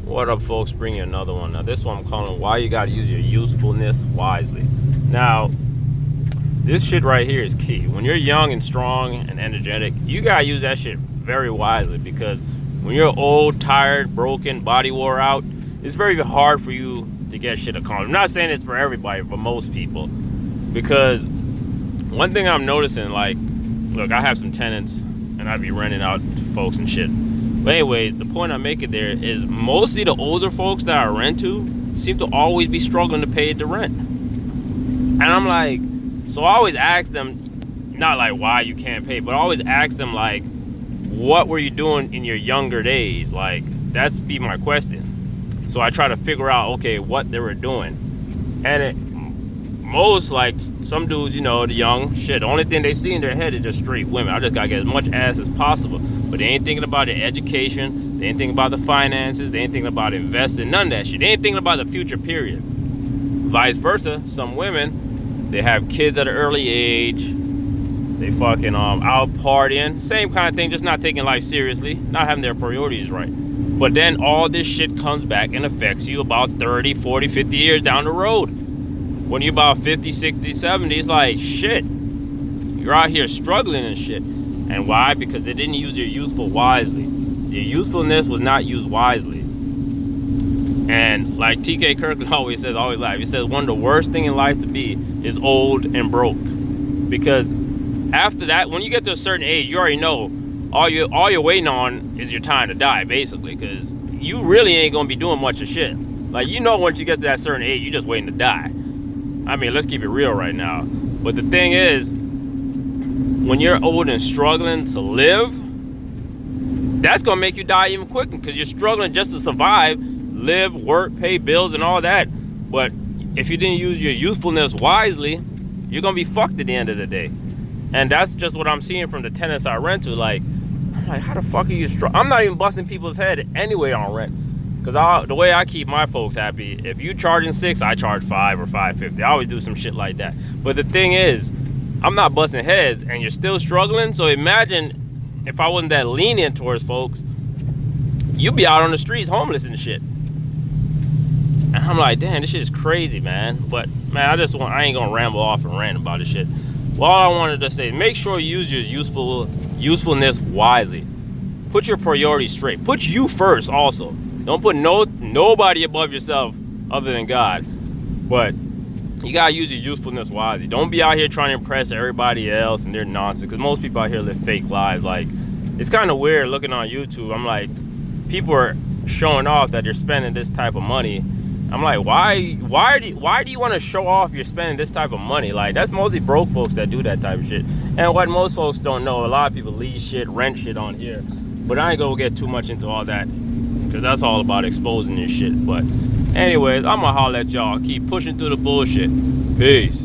What up, folks? Bring you another one. Now, this one I'm calling Why You Gotta Use Your Usefulness Wisely. Now, this shit right here is key. When you're young and strong and energetic, you gotta use that shit very wisely, because when you're old, tired, broken, body wore out, it's very hard for you to get shit accomplished. I'm not saying it's for everybody, but most people. Because one thing I'm noticing, like, look, I have some tenants and I be renting out to folks and shit. But anyways, the point I'm making there is mostly the older folks that I rent to seem to always be struggling to pay the rent. And I'm like, so I always ask them, not like why you can't pay, but I always ask them, like, what were you doing in your younger days? Like, that's be my question. So I try to figure out, okay, what they were doing. And most, like, some dudes, you know, the young, shit, the only thing they see in their head is just straight women. I just gotta get as much ass as possible. But they ain't thinking about the education, they ain't thinking about the finances, they ain't thinking about investing, none of that shit. They ain't thinking about the future, period. Vice versa, some women, they have kids at an early age, they fucking out partying, same kind of thing, just not taking life seriously, not having their priorities right. But then all this shit comes back and affects you about 30, 40, 50 years down the road. When you're about 50, 60, 70, it's like, shit, you're out here struggling and shit. And why? Because they didn't use your useful wisely. Your usefulness was not used wisely. And like TK Kirkland always says, always laugh, he says one of the worst things in life to be is old and broke. Because after that, when you get to a certain age, you already know all you're waiting on is your time to die, basically. Because you really ain't going to be doing much of shit. Like, you know, once you get to that certain age, you're just waiting to die. I mean, let's keep it real right now. But the thing is, when you're old and struggling to live, that's gonna make you die even quicker, because you're struggling just to survive, live, work, pay bills and all that. But if you didn't use your youthfulness wisely, you're gonna be fucked at the end of the day. And that's just what I'm seeing from the tenants I rent to. Like, I'm like, how the fuck are you I'm not even busting people's head anyway on rent. Because the way I keep my folks happy, if you charging $6, I charge $5 or $5.50. I always do some shit like that. But the thing is, I'm not busting heads and you're still struggling. So imagine if I wasn't that lenient towards folks, you'd be out on the streets homeless and shit. And I'm like, damn, this shit is crazy, man. But man, I ain't gonna ramble off and rant about this shit. Well, all I wanted to say, make sure you use your usefulness wisely. Put your priorities straight. Put you first also. Don't put nobody above yourself other than God. But you gotta use your usefulness wisely. Don't be out here trying to impress everybody else and their nonsense, because most people out here live fake lives. Like, it's kind of weird looking on YouTube. I'm like, people are showing off that they're spending this type of money. I'm like, why do you want to show off you're spending this type of money? Like, that's mostly broke folks that do that type of shit. And what most folks don't know, a lot of people lease shit, rent shit on here. But I ain't gonna get too much into all that, because that's all about exposing this shit. But anyways, I'm gonna holler at y'all. Keep pushing through the bullshit. Peace.